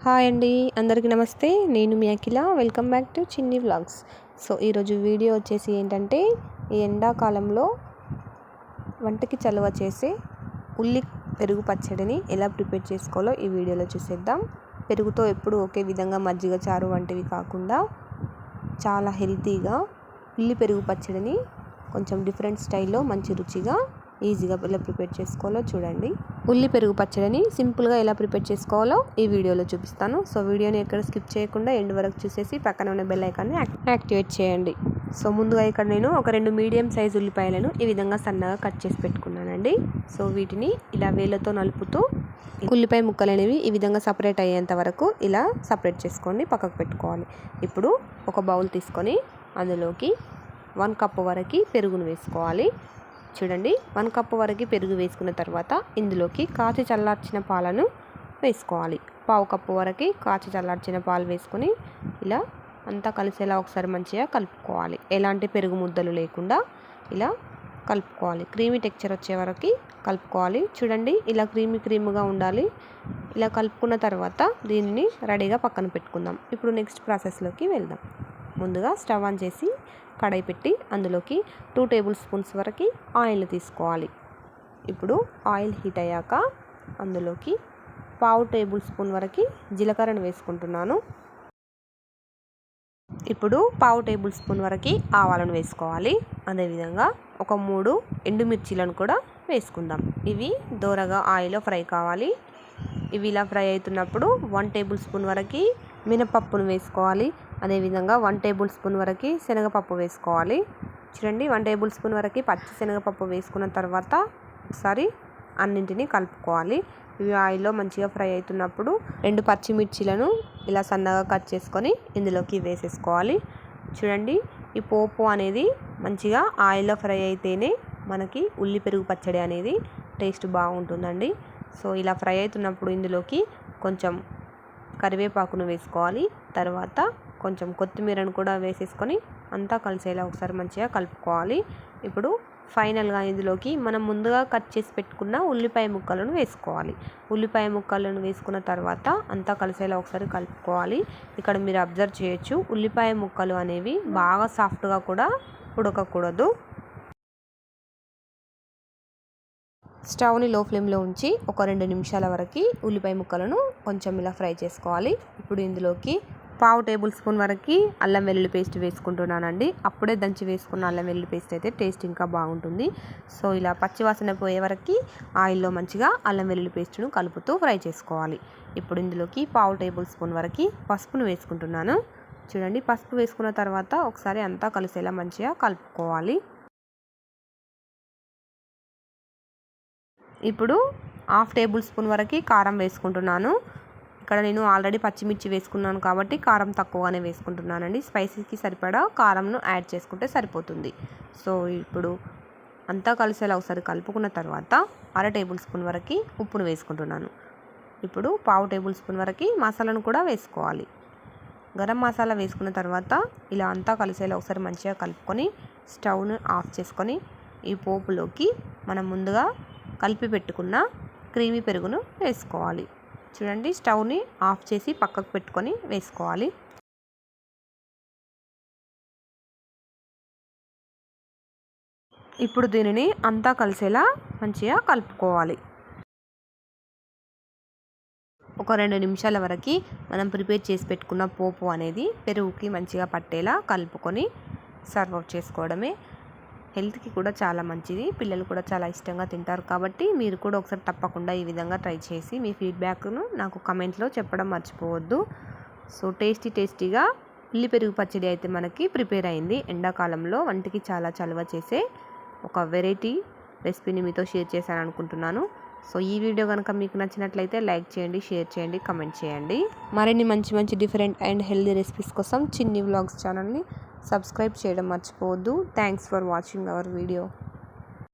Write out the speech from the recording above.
Hi అండి, అందరికీ నమస్తే. నేను మీ అఖిల. వెల్కమ్ బ్యాక్ టు చిన్ని వ్లాగ్స్. సో ఈరోజు వీడియో వచ్చేసి ఏంటంటే, ఈ ఎండాకాలంలో వంటకి చలువ చేసే ఉల్లి పెరుగు పచ్చడిని ఎలా ప్రిపేర్ చేసుకోవాలో ఈ వీడియోలో చూసేద్దాం. పెరుగుతో ఎప్పుడు ఒకే విధంగా మజ్జిగ చారు వంటివి కాకుండా చాలా హెల్తీగా ఉల్లి పెరుగు పచ్చడిని కొంచెం డిఫరెంట్ స్టైల్లో మంచి రుచిగా ఈజీగా ఎలా ప్రిపేర్ చేసుకోవాలో చూడండి. ఉల్లి పెరుగు పచ్చడిని సింపుల్గా ఎలా ప్రిపేర్ చేసుకోవాలో ఈ వీడియోలో చూపిస్తాను. సో వీడియోని ఎక్కడ స్కిప్ చేయకుండా ఎండ్ వరకు చూసేసి పక్కన ఉన్న బెల్ ఐకాన్ని యాక్టివేట్ చేయండి. సో ముందుగా ఇక్కడ నేను ఒక 2 మీడియం సైజ్ ఉల్లిపాయలను ఈ విధంగా సన్నగా కట్ చేసి పెట్టుకున్నానండి. సో వీటిని ఇలా వేళ్ళతో నలుపుతూ ఉల్లిపాయ ముక్కలు అనేవి ఈ విధంగా సపరేట్ అయ్యేంత వరకు ఇలా సపరేట్ చేసుకోండి, పక్కకు పెట్టుకోవాలి. ఇప్పుడు ఒక బౌల్ తీసుకొని అందులోకి 1 కప్పు వరకు పెరుగును వేసుకోవాలి. చూడండి, 1 కప్పు వరకు పెరుగు వేసుకున్న తర్వాత ఇందులోకి కాచి చల్లార్చిన పాలను వేసుకోవాలి. 1/2 కప్పు వరకు కాచి చల్లార్చిన పాలు వేసుకొని ఇలా అంతా కలిసేలా ఒకసారి మంచిగా కలుపుకోవాలి. ఎలాంటి పెరుగు ముద్దలు లేకుండా ఇలా కలుపుకోవాలి. క్రీమీ టెక్చర్ వచ్చే వరకు కలుపుకోవాలి. చూడండి, ఇలా క్రీమీగా ఉండాలి. ఇలా కలుపుకున్న తర్వాత దీనిని రెడీగా పక్కన పెట్టుకుందాం. ఇప్పుడు నెక్స్ట్ ప్రాసెస్లోకి వెళ్దాం. ముందుగా స్టవ్ ఆన్ చేసి కడాయి పెట్టి అందులోకి 2 టేబుల్ స్పూన్స్ వరకు ఆయిల్ తీసుకోవాలి. ఇప్పుడు ఆయిల్ హీట్ అయ్యాక అందులోకి 1/2 టేబుల్ స్పూన్ వరకు జీలకర్రను వేసుకుంటున్నాను. ఇప్పుడు 1/2 టేబుల్ స్పూన్ వరకు ఆవాలను వేసుకోవాలి. అదేవిధంగా ఒక 3 ఎండుమిర్చీలను కూడా వేసుకుందాం. ఇవి దోరగా ఆయిల్లో ఫ్రై కావాలి. ఇవి ఇలా ఫ్రై అవుతున్నప్పుడు 1 టేబుల్ స్పూన్ వరకు మినపప్పును వేసుకోవాలి. అదేవిధంగా 1 టేబుల్ స్పూన్ వరకు శనగపప్పు వేసుకోవాలి. చూడండి, 1 టేబుల్ స్పూన్ వరకు పచ్చి శనగపప్పు వేసుకున్న తర్వాత ఒకసారి అన్నింటినీ కలుపుకోవాలి. ఇవి ఆయిల్లో మంచిగా ఫ్రై అవుతున్నప్పుడు 2 పచ్చిమిర్చీలను ఇలా సన్నగా కట్ చేసుకొని ఇందులోకి వేసేసుకోవాలి. చూడండి, ఈ పోపు అనేది మంచిగా ఆయిల్లో ఫ్రై అయితేనే మనకి ఉల్లి పెరుగు పచ్చడి అనేది టేస్ట్ బాగుంటుందండి. సో ఇలా ఫ్రై అవుతున్నప్పుడు ఇందులోకి కొంచెం కరివేపాకును వేసుకోవాలి. తర్వాత కొంచెం కొత్తిమీరను కూడా వేసేసుకొని అంతా కలిసేలా ఒకసారి మంచిగా కలుపుకోవాలి. ఇప్పుడు ఫైనల్గా ఇందులోకి మనం ముందుగా కట్ చేసి పెట్టుకున్న ఉల్లిపాయ ముక్కలను వేసుకోవాలి. ఉల్లిపాయ ముక్కలను వేసుకున్న తర్వాత అంతా కలిసేలా ఒకసారి కలుపుకోవాలి. ఇక్కడ మీరు అబ్జర్వ్ చేయొచ్చు, ఉల్లిపాయ ముక్కలు అనేవి బాగా సాఫ్ట్గా కూడా ఉడకకూడదు. స్టవ్ని లో ఫ్లేమ్లో ఉంచి ఒక 2 నిమిషాల వరకు ఉల్లిపాయ ముక్కలను కొంచెం ఇలా ఫ్రై చేసుకోవాలి. ఇప్పుడు ఇందులోకి 1/2 టేబుల్ స్పూన్ వరకు అల్లం వెల్లుల్లి పేస్ట్ వేసుకుంటున్నానండి. అప్పుడే దంచి వేసుకున్న అల్లం వెల్లుల్లి పేస్ట్ అయితే టేస్ట్ ఇంకా బాగుంటుంది. సో ఇలా పచ్చివాసన పోయే వరకు ఆయిల్లో మంచిగా అల్లం వెల్లుల్లి పేస్ట్ను కలుపుతూ ఫ్రై చేసుకోవాలి. ఇప్పుడు ఇందులోకి 1/2 టేబుల్ స్పూన్ వరకు పసుపును వేసుకుంటున్నాను. చూడండి, పసుపు వేసుకున్న తర్వాత ఒకసారి అంతా కలిసేలా మంచిగా కలుపుకోవాలి. ఇప్పుడు 1/2 టేబుల్ స్పూన్ వరకు కారం వేసుకుంటున్నాను. ఇక్కడ నేను ఆల్రెడీ పచ్చిమిర్చి వేసుకున్నాను కాబట్టి కారం తక్కువగానే వేసుకుంటున్నానండి. స్పైసీకి సరిపడా కారంను యాడ్ చేసుకుంటే సరిపోతుంది. సో ఇప్పుడు అంతా కలిసేలా ఒకసారి కలుపుకున్న తర్వాత 1/2 టేబుల్ స్పూన్ వరకు ఉప్పును వేసుకుంటున్నాను. ఇప్పుడు 1/2 టేబుల్ స్పూన్ వరకు మసాలాను కూడా వేసుకోవాలి. గరం మసాలా వేసుకున్న తర్వాత ఇలా అంతా కలిసేలా ఒకసారి మంచిగా కలుపుకొని స్టవ్ను ఆఫ్ చేసుకొని ఈ పోపులోకి మనం ముందుగా కలిపి పెట్టుకున్న క్రీమీ పెరుగును వేసుకోవాలి. చూడండి, స్టవ్ని ఆఫ్ చేసి పక్కకు పెట్టుకొని వేసుకోవాలి. ఇప్పుడు దీనిని అంతా కలిసేలా మంచిగా కలుపుకోవాలి. ఒక 2 నిమిషాల వరకు మనం ప్రిపేర్ చేసి పెట్టుకున్న పోపు అనేది పెరుగుకి మంచిగా పట్టేలా కలుపుకొని సర్వ్ చేసుకోవడమే. హెల్త్కి కూడా చాలా మంచిది. పిల్లలు కూడా చాలా ఇష్టంగా తింటారు కాబట్టి మీరు కూడా ఒకసారి తప్పకుండా ఈ విధంగా ట్రై చేసి మీ ఫీడ్బ్యాక్ను నాకు కమెంట్లో చెప్పడం మర్చిపోవద్దు. సో టేస్టీగా ఉల్లి పెరుగు పచ్చడి అయితే మనకి ప్రిపేర్ అయింది. ఎండాకాలంలో వంటికి చాలా చలువ చేసే ఒక వెరైటీ రెసిపీని మీతో షేర్ చేశాను అనుకుంటున్నాను. సో ఈ వీడియో కనుక మీకు నచ్చినట్లయితే లైక్ చేయండి, షేర్ చేయండి, కమెంట్ చేయండి. మరిన్ని మంచి డిఫరెంట్ అండ్ హెల్దీ రెసిపీస్ కోసం చిన్ని వ్లాగ్స్ ఛానల్ని సబ్స్క్రైబ్ చేయడం మర్చిపోవద్దు. Thanks for watching our video.